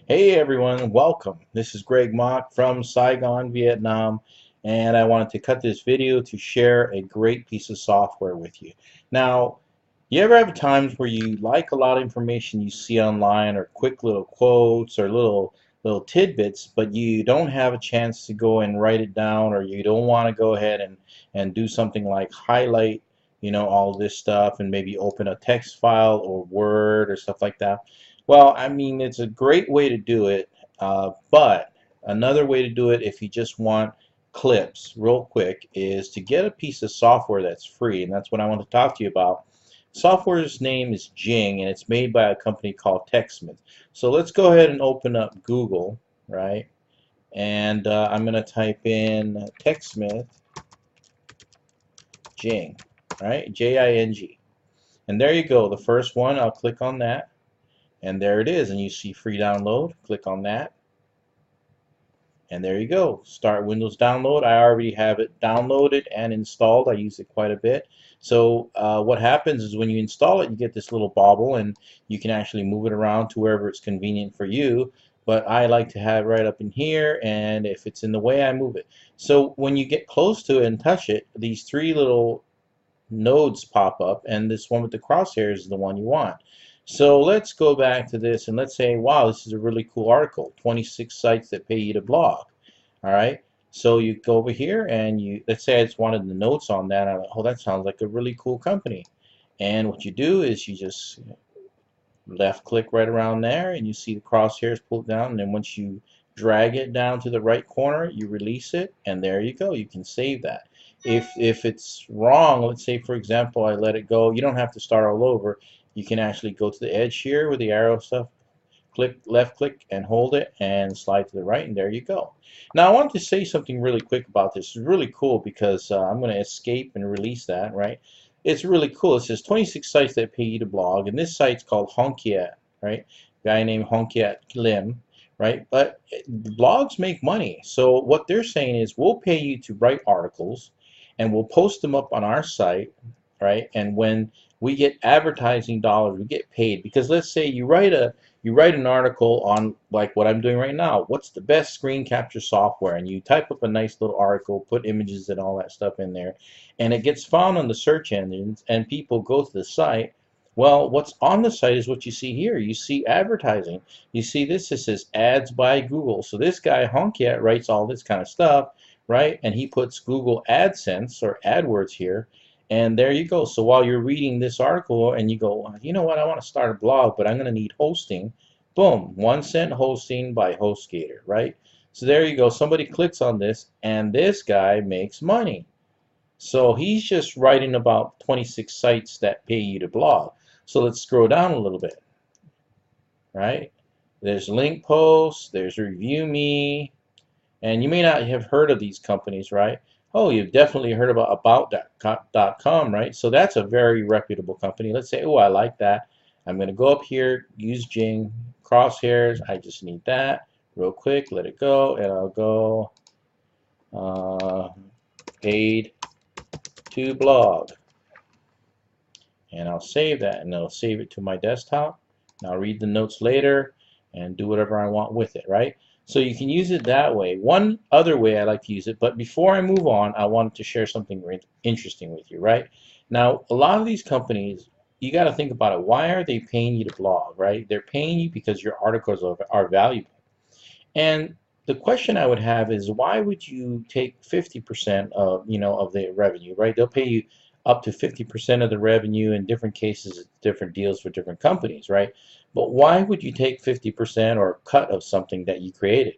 Hey everyone, welcome. This is Greg Mock from Saigon, Vietnam, and I wanted to cut this video to share a great piece of software with you. Now, you ever have times where you like a lot of information you see online or quick little quotes or little tidbits, but you don't have a chance to go and write it down, or you don't want to go ahead and do something like highlight, all this stuff and maybe open a text file or Word or stuff like that? Well, I mean, it's a great way to do it, but another way to do it if you just want clips real quick is to get a piece of software that's free, and that's what I want to talk to you about. Software's name is Jing, and it's made by a company called TechSmith. So let's go ahead and open up Google, right? And I'm going to type in TechSmith Jing, right? Jing. And there you go, the first one. I'll click on that. And there it is, and you see free download. Click on that, and there you go. Start Windows download. I already have it downloaded and installed. I use it quite a bit. So what happens is when you install it, you get this little bauble, and you can actually move it around to wherever it's convenient for you. But I like to have it right up in here, and if it's in the way, I move it. So when you get close to it and touch it, these three little nodes pop up, and this one with the crosshairs is the one you want. So let's go back to this and let's say, wow, this is a really cool article, 26 sites that pay you to blog. All right. So you go over here and let's say I just wanted the notes on that. I'm like, oh, that sounds like a really cool company. And what you do is you just left click right around there, and you see the crosshairs pulled down, and then once you drag it down to the right corner, you release it, and there you go. You can save that. If it's wrong, let's say for example I let it go, you don't have to start all over. You can actually go to the edge here with the arrow stuff, click left click and hold it and slide to the right, and there you go. Now I want to say something really quick about this. It's really cool because I'm going to escape and release that, right? It's really cool. It says 26 sites that pay you to blog, and this site's called Honkiat, right? Guy named Honkiat Lim, right? But blogs make money. So what they're saying is we'll pay you to write articles, and we'll post them up on our site, right? And when we get advertising dollars, we get paid. Because let's say you write an article on like what I'm doing right now. What's the best screen capture software? And you type up a nice little article, put images and all that stuff in there, and it gets found on the search engines, and people go to the site. Well, what's on the site is what you see here. You see advertising. You see this, it says ads by Google. So this guy Honkiat writes all this kind of stuff, right? And he puts Google AdSense or AdWords here. And there you go. So while you're reading this article and you go, you know what, I want to start a blog, but I'm going to need hosting. Boom, 1 cent hosting by HostGator, right? So there you go. Somebody clicks on this, and this guy makes money. So he's just writing about 26 sites that pay you to blog. So let's scroll down a little bit, right? There's link posts, there's review me, and you may not have heard of these companies, right? Oh, you've definitely heard about about.com, right? So that's a very reputable company. Let's say, oh, I like that. I'm going to go up here, use Jing, crosshairs. I just need that real quick. Let it go, and I'll go paid to blog. And I'll save that, and I'll save it to my desktop. And I'll read the notes later and do whatever I want with it, right? So you can use it that way. One other way I like to use it, but before I move on, I wanted to share something interesting with you, right? Now, a lot of these companies, you got to think about it. Why are they paying you to blog, right? They're paying you because your articles are valuable. And the question I would have is, why would you take 50% of, of the revenue, right? They'll pay you up to 50% of the revenue. In different cases, it's different deals for different companies, right? But why would you take 50% or a cut of something that you created?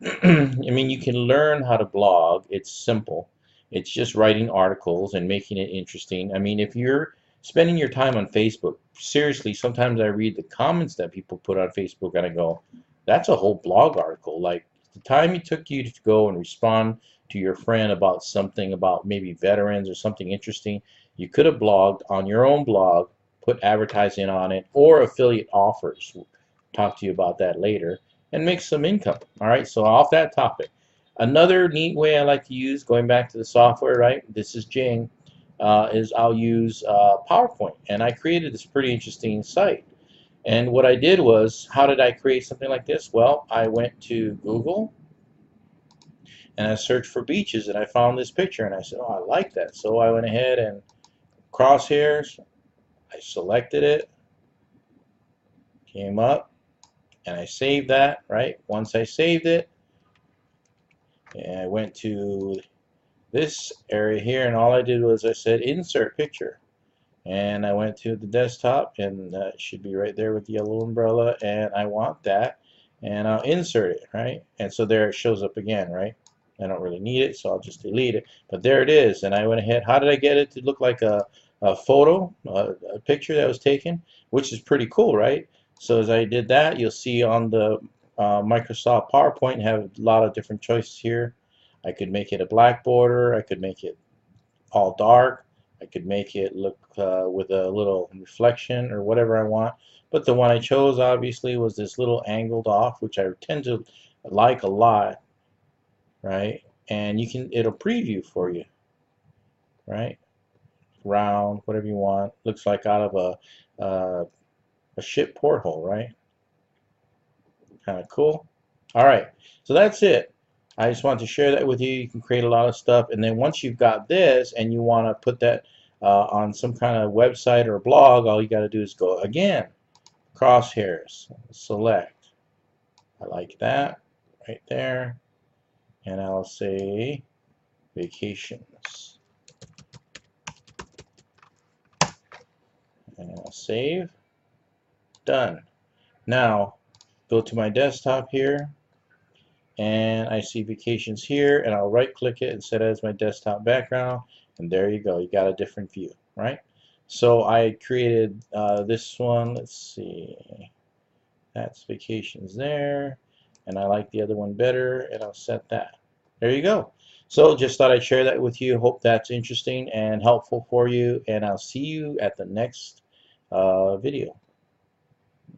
I mean, you can learn how to blog. It's simple. It's just writing articles and making it interesting. I mean, if you're spending your time on Facebook, seriously, sometimes I read the comments that people put on Facebook and I go, that's a whole blog article. Like the time it took you to go and respond to your friend about something about maybe veterans or something interesting, you could have blogged on your own blog, put advertising on it, or affiliate offers. We'll talk to you about that later, and make some income. All right, so off that topic. Another neat way I like to use, going back to the software, right? This is Jing, is I'll use PowerPoint, and I created this pretty interesting site. And what I did was, how did I create something like this? Well, I went to Google and I searched for beaches and I found this picture and I said, oh, I like that. So I went ahead and crosshairs, I selected it, came up, and I saved that, right? Once I saved it, and I went to this area here and all I did was I said insert picture. And I went to the desktop and it should be right there with the yellow umbrella and I want that and I'll insert it, right? And so there it shows up again, right? I don't really need it, so I'll just delete it. But there it is, and I went ahead. How did I get it to look like a photo, a picture that was taken, which is pretty cool, right? So as I did that, you'll see on the Microsoft PowerPoint have a lot of different choices here. I could make it a black border. I could make it all dark. I could make it look with a little reflection or whatever I want. But the one I chose obviously was this little angled off, which I tend to like a lot, right? And it'll preview for you, right? Round, whatever you want. Looks like out of a ship porthole, right? Kind of cool. All right, so that's it. I just want to share that with you. You can create a lot of stuff, and then once you've got this and you want to put that on some kind of website or blog, all you got to do is go again, crosshairs, select. I like that right there, and I'll say vacations, and I'll save. Done. Now go to my desktop here and I see vacations here and I'll right click it and set it as my desktop background and there you go, you got a different view, right? So I created this one, let's see, that's vacations there, and I like the other one better and I'll set that. There you go. So just thought I'd share that with you. Hope that's interesting and helpful for you, and I'll see you at the next video.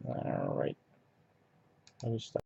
All right. Let me stop.